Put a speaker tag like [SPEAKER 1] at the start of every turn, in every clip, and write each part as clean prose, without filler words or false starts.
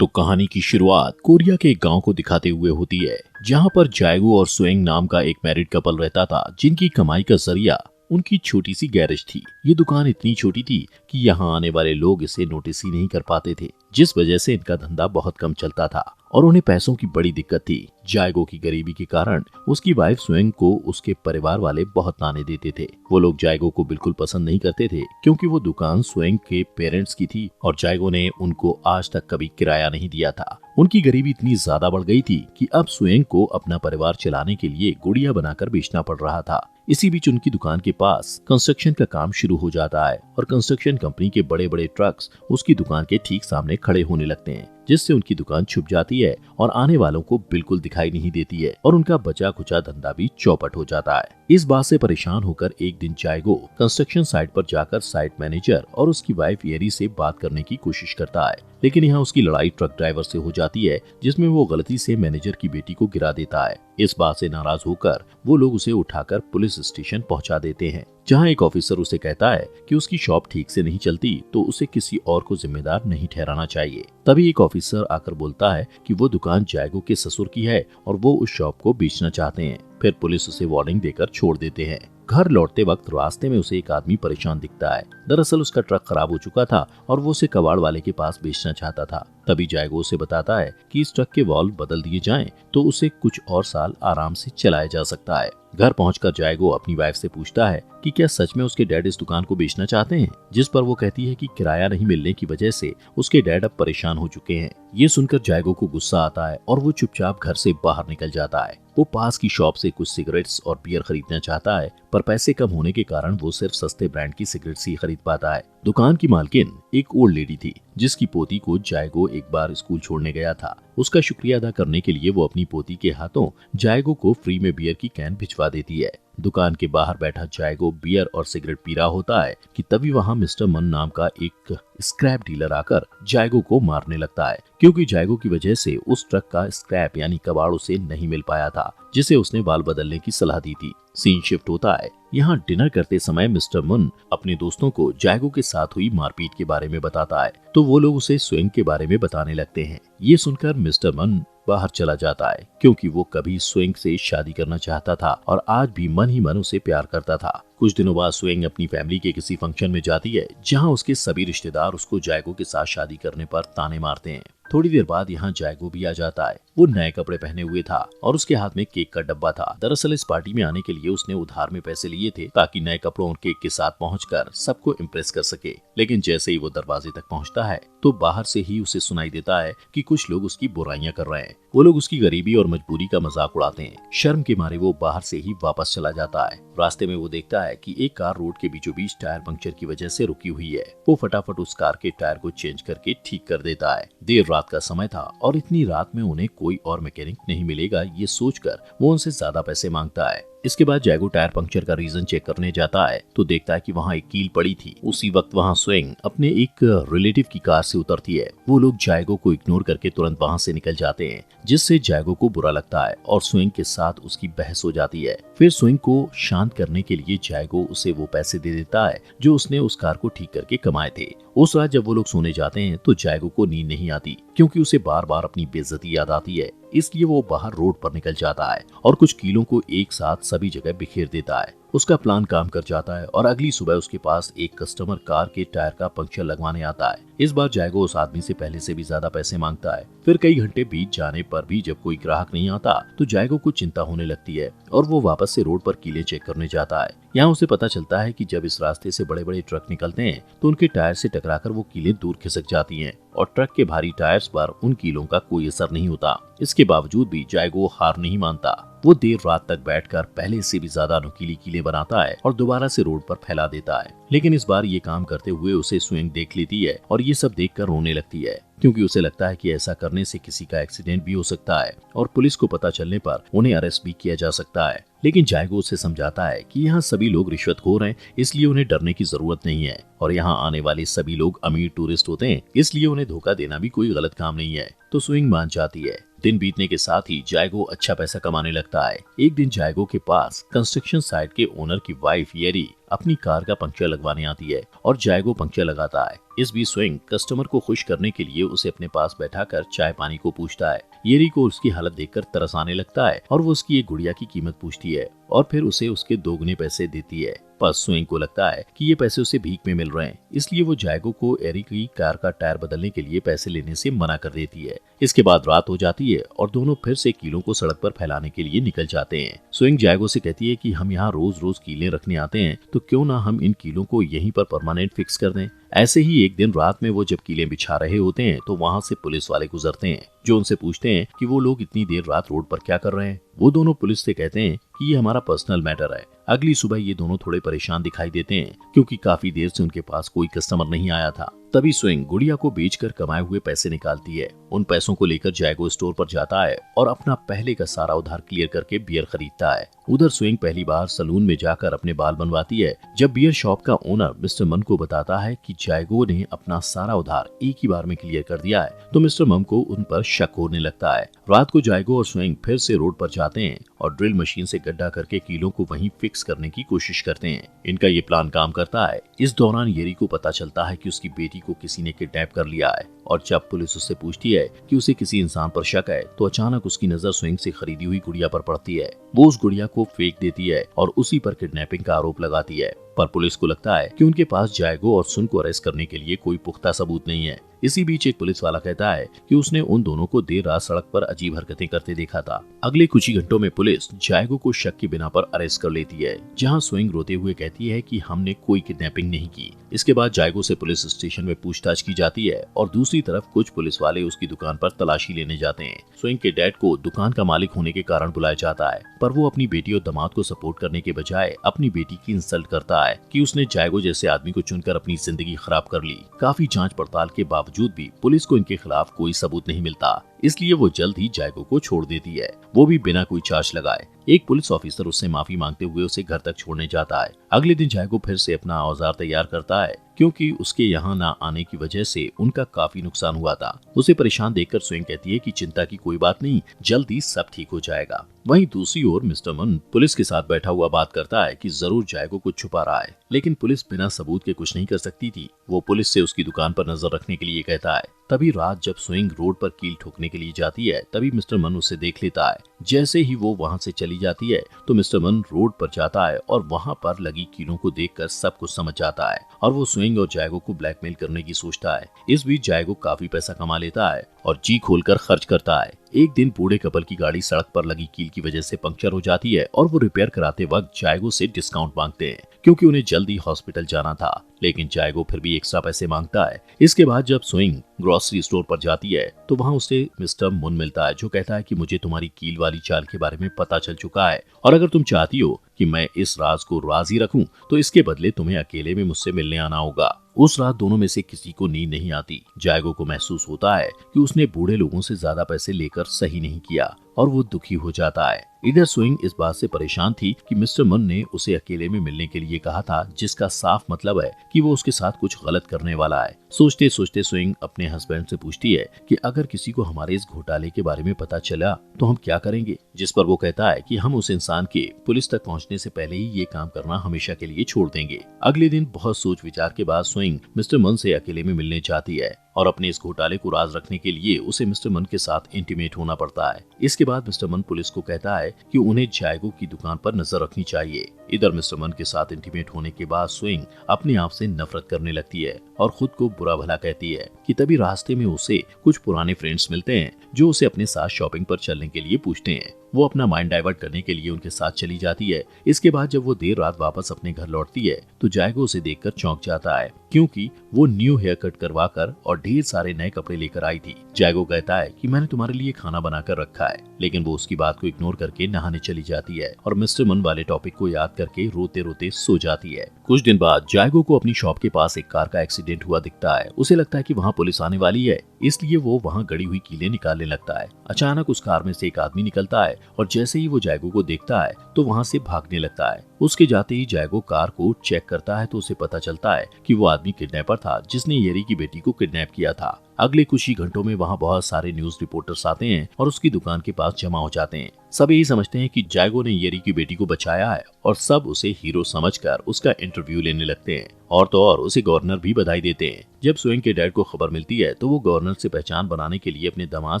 [SPEAKER 1] तो कहानी की शुरुआत कोरिया के एक गांव को दिखाते हुए होती है, जहां पर जायगो और सुएंग नाम का एक मैरिड कपल रहता था, जिनकी कमाई का जरिया उनकी छोटी सी गैरेज थी। ये दुकान इतनी छोटी थी कि यहाँ आने वाले लोग इसे नोटिस ही नहीं कर पाते थे, जिस वजह से इनका धंधा बहुत कम चलता था और उन्हें पैसों की बड़ी दिक्कत थी। जायगो की गरीबी के कारण उसकी वाइफ सुएंग को उसके परिवार वाले बहुत ताने देते थे। वो लोग जायगो को बिल्कुल पसंद नहीं करते थे, क्योंकि वो दुकान सुएंग के पेरेंट्स की थी और जायगो ने उनको आज तक कभी किराया नहीं दिया था। उनकी गरीबी इतनी ज्यादा बढ़ गई थी कि अब सुएंग को अपना परिवार चलाने के लिए गुड़िया बनाकर बेचना पड़ रहा था। इसी बीच उनकी दुकान के पास कंस्ट्रक्शन का काम शुरू हो जाता है और कंस्ट्रक्शन कंपनी के बड़े बड़े ट्रक्स उसकी दुकान के ठीक सामने खड़े होने लगते हैं, जिससे उनकी दुकान छुप जाती है और आने वालों को बिल्कुल दिखाई नहीं देती है और उनका बचा खुचा धंधा भी चौपट हो जाता है। इस बात से परेशान होकर एक दिन जायगो कंस्ट्रक्शन साइट पर जाकर साइट मैनेजर और उसकी वाइफ येरी से बात करने की कोशिश करता है, लेकिन यहाँ उसकी लड़ाई ट्रक ड्राइवर से हो जाती है, जिसमें वो गलती से मैनेजर की बेटी को गिरा देता है। इस बात से नाराज होकर वो लोग उसे उठाकर पुलिस स्टेशन पहुंचा देते हैं, जहां एक ऑफिसर उसे कहता है कि उसकी शॉप ठीक से नहीं चलती तो उसे किसी और को जिम्मेदार नहीं ठहराना चाहिए। तभी एक ऑफिसर आकर बोलता है कि वो दुकान जायगो के ससुर की है और वो उस शॉप को बेचना चाहते हैं। फिर पुलिस उसे वार्निंग देकर छोड़ देते हैं। घर लौटते वक्त रास्ते में उसे एक आदमी परेशान दिखता है। दरअसल उसका ट्रक खराब हो चुका था और वो उसे कबाड़ वाले के पास बेचना चाहता था। तभी जायगो उसे बताता है कि इस ट्रक के वाल्व बदल दिए जाएं तो उसे कुछ और साल आराम से चलाया जा सकता है। घर पहुंचकर जायगो अपनी वाइफ से पूछता है कि क्या सच में उसके डैड इस दुकान को बेचना चाहते हैं, जिस पर वो कहती है कि किराया नहीं मिलने की वजह से उसके डैड अब परेशान हो चुके हैं। ये सुनकर जायगो को गुस्सा आता है और वो चुपचाप घर से बाहर निकल जाता है। वो पास की शॉप से कुछ सिगरेट्स और बियर खरीदना चाहता है, पर पैसे कम होने के कारण वो सिर्फ सस्ते ब्रांड की सिगरेट्स ही खरीद पाता है। दुकान की मालकिन एक ओल्ड लेडी थी, जिसकी पोती को जायगो एक बार स्कूल छोड़ने गया था। उसका शुक्रिया अदा करने के लिए वो अपनी पोती के हाथों जायगो को फ्री में बियर की कैन भिजवा देती है। दुकान के बाहर बैठा जायगो बियर और सिगरेट पी रहा होता है कि तभी वहाँ मिस्टर मन नाम का एक स्क्रैप डीलर आकर जायगो को मारने लगता है, क्योंकि जायगो की वजह से उस ट्रक का स्क्रैप यानी कबाड़ उसे नहीं मिल पाया था, जिसे उसने बाल बदलने की सलाह दी थी। सीन शिफ्ट होता है। यहाँ डिनर करते समय मिस्टर मुन अपने दोस्तों को जायगो के साथ हुई मारपीट के बारे में बताता है, तो वो लोग उसे सुएंग के बारे में बताने लगते हैं। ये सुनकर मिस्टर मुन बाहर चला जाता है, क्योंकि वो कभी सुएंग से शादी करना चाहता था और आज भी मन ही मन उसे प्यार करता था। कुछ दिनों बाद सुएंग अपनी फैमिली के किसी फंक्शन में जाती है, जहाँ उसके सभी रिश्तेदार उसको जायगो के साथ शादी करने पर ताने मारते हैं। थोड़ी देर बाद यहाँ जायगो भी आ जाता है। वो नए कपड़े पहने हुए था और उसके हाथ में केक का डब्बा था। दरअसल इस पार्टी में आने के लिए उसने उधार में पैसे लिए थे, ताकि नए कपड़ों और केक के साथ पहुंचकर सबको इम्प्रेस कर सके। लेकिन जैसे ही वो दरवाजे तक पहुंचता है तो बाहर से ही उसे सुनाई देता है कि कुछ लोग उसकी बुराइयां कर रहे हैं। वो लोग उसकी गरीबी और मजबूरी का मजाक उड़ाते हैं। शर्म के मारे वो बाहर से ही वापस चला जाता है। रास्ते में वो देखता है कि एक कार रोड के बीचों बीच टायर पंक्चर की वजह से रुकी हुई है। वो फटाफट उस कार के टायर को चेंज करके ठीक कर देता है। देर रात का समय था और इतनी रात में उन्हें कोई और मैकेनिक नहीं मिलेगा, ये सोचकर वो उनसे ज्यादा पैसे मांगता है। इसके बाद जायगो टायर पंक्चर का रीजन चेक करने जाता है तो देखता है कि वहाँ एक कील पड़ी थी। उसी वक्त वहाँ सुएंग अपने एक रिलेटिव की कार से उतरती है। वो लोग जायगो को इग्नोर करके तुरंत वहाँ से निकल जाते हैं, जिससे जायगो को बुरा लगता है और सुएंग के साथ उसकी बहस हो जाती है। फिर सुएंग को शांत करने के लिए जायगो उसे वो पैसे दे देता है जो उसने उस कार को ठीक करके कमाए थे। उस रात जब वो लोग सोने जाते हैं तो जायगो को नींद नहीं आती, क्योंकि उसे बार बार अपनी बेइज्जती याद आती है। इसलिए वो बाहर रोड पर निकल जाता है और कुछ कीलों को एक साथ सभी जगह बिखेर देता है। उसका प्लान काम कर जाता है और अगली सुबह उसके पास एक कस्टमर कार के टायर का पंक्चर लगवाने आता है। इस बार जायगो उस आदमी से पहले से भी ज्यादा पैसे मांगता है। फिर कई घंटे बीत जाने पर भी जब कोई ग्राहक नहीं आता तो जायगो को चिंता होने लगती है और वो वापस से रोड पर कीले चेक करने जाता है। यहाँ उसे पता चलता है कि जब इस रास्ते से बड़े बड़े ट्रक निकलते हैं तो उनके टायर से टकराकर वो कीले दूर खिसक जाती हैं और ट्रक के भारी टायर्स पर उन कीलों का कोई असर नहीं होता। इसके बावजूद भी जायगो हार नहीं मानता। वो देर रात तक बैठकर पहले से भी ज्यादा नुकीली कीलें बनाता है और दोबारा से रोड पर फैला देता है। लेकिन इस बार ये काम करते हुए उसे सुएंग देख लेती है और ये सब देखकर रोने लगती है, क्योंकि उसे लगता है कि ऐसा करने से किसी का एक्सीडेंट भी हो सकता है और पुलिस को पता चलने पर उन्हें अरेस्ट भी किया जा सकता है। लेकिन जायगो उसे समझाता है कि यहाँ सभी लोग रिश्वतखोर हैं, इसलिए उन्हें डरने की जरूरत नहीं है और यहाँ आने वाले सभी लोग अमीर टूरिस्ट होते हैं, इसलिए उन्हें धोखा देना भी कोई गलत काम नहीं है। तो सुएंग मान जाती है। दिन बीतने के साथ ही जायगो अच्छा पैसा कमाने लगता है। एक दिन जायगो के पास कंस्ट्रक्शन साइट के ओनर की वाइफ येरी अपनी कार का पंक्चर लगवाने आती है और जायगो पंक्चर लगाता है। इस बीच स्विंग कस्टमर को खुश करने के लिए उसे अपने पास बैठाकर चाय पानी को पूछता है। येरी को उसकी हालत देखकर तरस आने लगता है और वो उसकी एक गुड़िया की कीमत पूछती है और फिर उसे उसके दोगुने पैसे देती है। पर स्विंग को लगता है कि ये पैसे उसे भीख में मिल रहे हैं, इसलिए वो जायगो को एरी की कार का टायर बदलने के लिए पैसे लेने से मना कर देती है। इसके बाद रात हो जाती है और दोनों फिर से कीलों को सड़क पर फैलाने के लिए निकल जाते हैं। स्विंग जायगो से कहती है कि हम यहाँ रोज रोज कीलें रखने आते हैं, तो क्यों ना हम इन कीलों को यहीं पर परमानेंट फिक्स कर दें। ऐसे ही एक दिन रात में वो जब कीलें बिछा रहे होते हैं तो वहाँ से पुलिस वाले गुजरते हैं, जो उनसे पूछते हैं कि वो लोग इतनी देर रात रोड पर क्या कर रहे हैं। वो दोनों पुलिस से कहते हैं कि ये हमारा पर्सनल मैटर है। अगली सुबह ये दोनों थोड़े परेशान दिखाई देते हैं क्योंकि काफी देर से उनके पास कोई कस्टमर नहीं आया था। तभी स्विंग गुड़िया को बेचकर कमाए हुए पैसे निकालती है। उन पैसों को लेकर जायगो स्टोर पर जाता है और अपना पहले का सारा उधार क्लियर करके बियर खरीदता है। उधर स्विंग पहली बार सलून में जाकर अपने बाल बनवाती है। जब बियर शॉप का ओनर मिस्टर मन को बताता है कि जायगो ने अपना सारा उधार एक ही बार में क्लियर कर दिया है, तो मिस्टर मम को उन पर शक होने लगता है। रात को जायगो और स्विंग फिर से रोड पर जाते हैं और ड्रिल मशीन से गड्ढा करके कीलों को वहीं फिक्स करने की कोशिश करते हैं। इनका ये प्लान काम करता है। इस दौरान येरी को पता चलता है कि उसकी बेटी को किसी ने किडनैप कर लिया है और जब पुलिस उससे पूछती है कि उसे किसी इंसान पर शक है, तो अचानक उसकी नजर स्विंग से खरीदी हुई गुड़िया पर पड़ती है। वो उस गुड़िया को फेंक देती है और उसी पर किडनैपिंग का आरोप लगाती है। पर पुलिस को लगता है कि उनके पास जायगो और सुन को अरेस्ट करने के लिए कोई पुख्ता सबूत नहीं है। इसी बीच एक पुलिस वाला कहता है कि उसने उन दोनों को देर रात सड़क पर अजीब हरकतें करते देखा था। अगले कुछ ही घंटों में पुलिस जायगो को शक की बिना पर अरेस्ट कर लेती है, जहां स्विंग रोते हुए कहती है कि हमने कोई किडनैपिंग नहीं की। इसके बाद जायगो से पुलिस स्टेशन में पूछताछ की जाती है और दूसरी तरफ कुछ पुलिस वाले उसकी दुकान पर तलाशी लेने जाते हैं। स्विंग के डैड को दुकान का मालिक होने के कारण बुलाया जाता है, पर वो अपनी बेटी और दामाद को सपोर्ट करने के बजाय अपनी बेटी की इंसल्ट करता है कि उसने जायगो जैसे आदमी को चुनकर अपनी जिंदगी खराब कर ली। काफी जांच पड़ताल के बावजूद भी पुलिस को इनके खिलाफ कोई सबूत नहीं मिलता, इसलिए वो जल्द ही जायगो को छोड़ देती है, वो भी बिना कोई चार्ज लगाए। एक पुलिस ऑफिसर उससे माफी मांगते हुए उसे घर तक छोड़ने जाता है। अगले दिन जायगो फिर से अपना औजार तैयार करता है, क्योंकि उसके यहाँ न आने की वजह से उनका काफी नुकसान हुआ था। उसे परेशान देखकर स्विंग कहती है कि चिंता की कोई बात नहीं, जल्दी सब ठीक हो जाएगा। वहीं दूसरी ओर मिस्टर मन पुलिस के साथ बैठा हुआ बात करता है कि जरूर जायगो कुछ छुपा रहा है, लेकिन पुलिस बिना सबूत के कुछ नहीं कर सकती थी। वो पुलिस से उसकी दुकान पर नजर रखने के लिए कहता है। तभी रात जब स्विंग रोड पर कील ठोकने के लिए जाती है, तभी मिस्टर मन उसे देख लेता है। जैसे ही वो वहाँ से चली जाती है तो मिस्टर मन रोड पर जाता है और वहाँ पर लगी कीलों को देखकर सब कुछ समझ जाता है और वो स्विंग और जायगो को ब्लैकमेल करने की सोचता है। इस बीच जायगो काफी पैसा कमा लेता है और जी खोलकर खर्च करता है। एक दिन बूढ़े कपल की गाड़ी सड़क पर लगी कील की वजह से पंक्चर हो जाती है और वो रिपेयर कराते वक्त जायगो से डिस्काउंट मांगते हैं, क्योंकि उन्हें जल्दी हॉस्पिटल जाना था, लेकिन जायगो फिर भी एक्स्ट्रा पैसे मांगता है। इसके बाद जब स्विंग ग्रोसरी स्टोर पर जाती है तो वहाँ उसे मिस्टर मुन मिलता है, जो कहता है कि मुझे तुम्हारी कील वाली चाल के बारे में पता चल चुका है और अगर तुम चाहती हो कि मैं इस राज को राज ही रखूं, तो इसके बदले तुम्हें अकेले में मुझसे मिलने आना होगा। उस रात दोनों में से किसी को नींद नहीं आती। जायगो को महसूस होता है कि उसने बूढ़े लोगों से ज्यादा पैसे लेकर सही नहीं किया और वो दुखी हो जाता है। इधर स्विंग इस बात से परेशान थी कि मिस्टर मन ने उसे अकेले में मिलने के लिए कहा था, जिसका साफ मतलब है कि वो उसके साथ कुछ गलत करने वाला है। सोचते सोचते स्विंग अपने हस्बैंड से पूछती है कि अगर किसी को हमारे इस घोटाले के बारे में पता चला तो हम क्या करेंगे, जिस पर वो कहता है कि हम उस इंसान के पुलिस तक पहुंचने से पहले ही ये काम करना हमेशा के लिए छोड़ देंगे। अगले दिन बहुत सोच विचार के बाद स्विंग मिस्टर मन से अकेले में मिलने जाती है और अपने इस घोटाले को राज रखने के लिए उसे मिस्टर मन के साथ इंटीमेट होना पड़ता है। इसके बाद मिस्टर मन पुलिस को कहता है कि उन्हें जायगो की दुकान पर नजर रखनी चाहिए। इधर मिस्टर मन के साथ इंटीमेट होने के बाद स्विंग अपने आप से नफरत करने लगती है और खुद को बुरा भला कहती है कि तभी रास्ते में उसे कुछ पुराने फ्रेंड्स मिलते हैं, जो उसे अपने साथ शॉपिंग पर चलने के लिए पूछते हैं। वो अपना माइंड डाइवर्ट करने के लिए उनके साथ चली जाती है। इसके बाद जब वो देर रात वापस अपने घर लौटती है तो जायगो उसे देखकर चौंक जाता है, क्योंकि वो न्यू हेयर कट करवा कर और ढेर सारे नए कपड़े लेकर आई थी। जायगो कहता है कि मैंने तुम्हारे लिए खाना बनाकर रखा है, लेकिन वो उसकी बात को इग्नोर करके नहाने चली जाती है और मिस्टर मन वाले टॉपिक को याद करके रोते रोते सो जाती है। कुछ दिन बाद जायगो को अपनी शॉप के पास एक कार का एक्सीडेंट हुआ दिखता है। उसे लगता है कि वहाँ पुलिस आने वाली है, इसलिए वो वहाँ गड़ी हुई कीलें निकालने लगता है। अचानक उस कार में से एक आदमी निकलता है और जैसे ही वो जायगो को देखता है तो वहाँ से भागने लगता है। उसके जाते ही जायगो कार को चेक करता है तो उसे पता चलता है कि वो आदमी किडनैपर था, जिसने येरी की बेटी को किडनैप किया था। अगले कुछ ही घंटों में वहाँ बहुत सारे न्यूज रिपोर्टर्स आते हैं और उसकी दुकान के पास जमा हो जाते हैं। सब यही समझते हैं कि जायगो ने येरी की बेटी को बचाया है और सब उसे हीरो समझकर उसका इंटरव्यू लेने लगते हैं। और तो और उसे गवर्नर भी बधाई देते हैं। जब स्वेंग के डैड को खबर मिलती है तो वो गवर्नर से पहचान बनाने के लिए अपने दामाद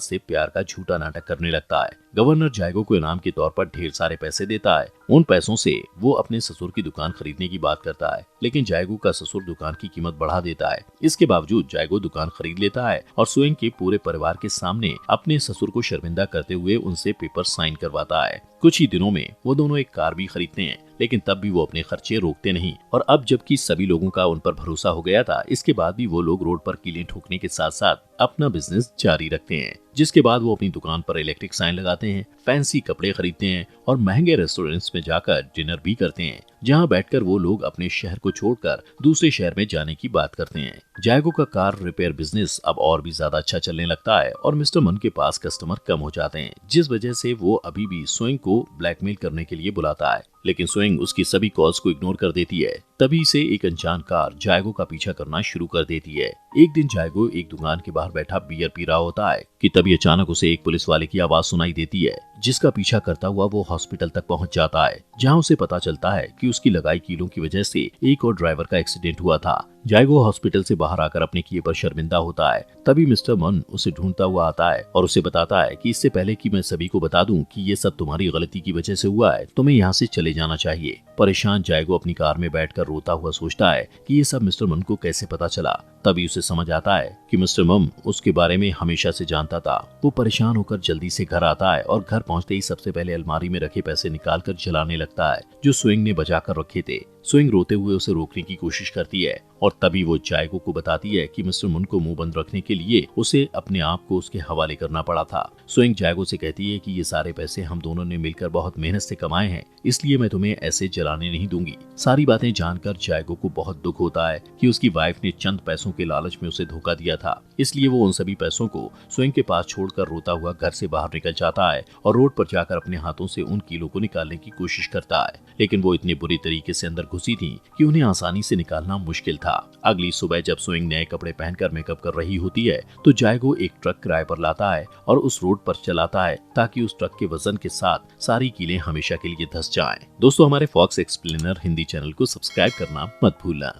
[SPEAKER 1] से प्यार का झूठा नाटक करने लगता है। गवर्नर जायगो को इनाम के तौर पर ढेर सारे पैसे देता है। उन पैसों से वो अपने ससुर की दुकान खरीदने की बात करता है, लेकिन जायगो का ससुर दुकान की कीमत बढ़ा देता है। इसके बावजूद जायगो दुकान खरीद लेता है और स्वेंग के पूरे परिवार के सामने अपने ससुर को शर्मिंदा करते हुए उनसे पेपर साइन करवाता है। कुछ ही दिनों में वो दोनों एक कार भी खरीदते हैं, लेकिन तब भी वो अपने खर्चे रोकते नहीं। और अब जबकि सभी लोगों का उन पर भरोसा हो गया था, इसके बाद भी वो लोग रोड पर कीलें ठोकने के साथ साथ अपना बिजनेस जारी रखते हैं। जिसके बाद वो अपनी दुकान पर इलेक्ट्रिक साइन लगाते हैं, फैंसी कपड़े खरीदते हैं और महंगे रेस्टोरेंट्स में जाकर डिनर भी करते हैं, जहां बैठकर वो लोग अपने शहर को छोड़कर दूसरे शहर में जाने की बात करते हैं। जायगो का कार रिपेयर बिजनेस अब और भी ज्यादा अच्छा चलने लगता है और मिस्टर मन के पास कस्टमर कम हो जाते हैं, जिस वजह से वो अभी भी स्वेंग को ब्लैकमेल करने के लिए बुलाता है। लेकिन स्वेंग उसकी सभी कॉल्स को इग्नोर कर देती है। तभी से एक अनजान कार जायगो का पीछा करना शुरू कर देती है। एक दिन जायगो एक दुकान के बाहर बैठा बियर पी रहा होता है कि तभी अचानक उसे एक पुलिस वाले की आवाज सुनाई देती है, जिसका पीछा करता हुआ वो हॉस्पिटल तक पहुंच जाता है, जहां उसे पता चलता है कि उसकी लगाई कीलों की वजह से एक और ड्राइवर का एक्सीडेंट हुआ था। जायगो हॉस्पिटल से बाहर आकर अपने किए पर शर्मिंदा होता है। तभी मिस्टर मन उसे ढूंढता हुआ आता है और उसे बताता है कि इससे पहले कि मैं सभी को बता दूं कि ये सब तुम्हारी गलती की वजह से हुआ है, तुम्हें यहाँ से चले जाना चाहिए। परेशान जायगो अपनी कार में बैठकर रोता हुआ सोचता है कि ये सब मिस्टर मन को कैसे पता चला। तभी उसे समझ आता है कि मिस्टर मम उसके बारे में हमेशा से जानता था। वो परेशान होकर जल्दी से घर आता है और घर पहुंचते ही सबसे पहले अलमारी में रखे पैसे निकालकर जलाने लगता है, जो स्वेंग ने बचा कर रखे थे। स्वेंग रोते हुए उसे रोकने की कोशिश करती है और तभी वो जायगो को बताती है कि मिस्टर मुन को मुंह बंद रखने के लिए उसे अपने आप को उसके हवाले करना पड़ा था। स्वेंग जायगो से कहती है कि ये सारे पैसे हम दोनों ने मिलकर बहुत मेहनत से कमाए हैं, इसलिए मैं तुम्हें ऐसे जलाने नहीं दूंगी। सारी बातें जानकर जायगो को बहुत दुख होता है कि उसकी वाइफ ने चंद पैसों के लालच में उसे धोखा दिया था, इसलिए वो उन सभी पैसों को स्वेंग के पास छोड़कर रोता हुआ घर से बाहर निकल जाता है और रोड पर जाकर अपने हाथों से उन कीलों को निकालने की कोशिश करता है, लेकिन वो इतनी बुरी तरीके से अंदर घुसी थी कि उन्हें आसानी से निकालना मुश्किल था। अगली सुबह जब स्वेंग नए कपड़े पहनकर मेकअप कर रही होती है तो जायगो एक ट्रक किराए पर लाता है और उस रोड पर चलाता है ताकि उस ट्रक के वजन के साथ सारी कीलें हमेशा के लिए धंस जाएं। दोस्तों, हमारे फॉक्स एक्सप्लेनर हिंदी चैनल को सब्सक्राइब करना मत भूलना।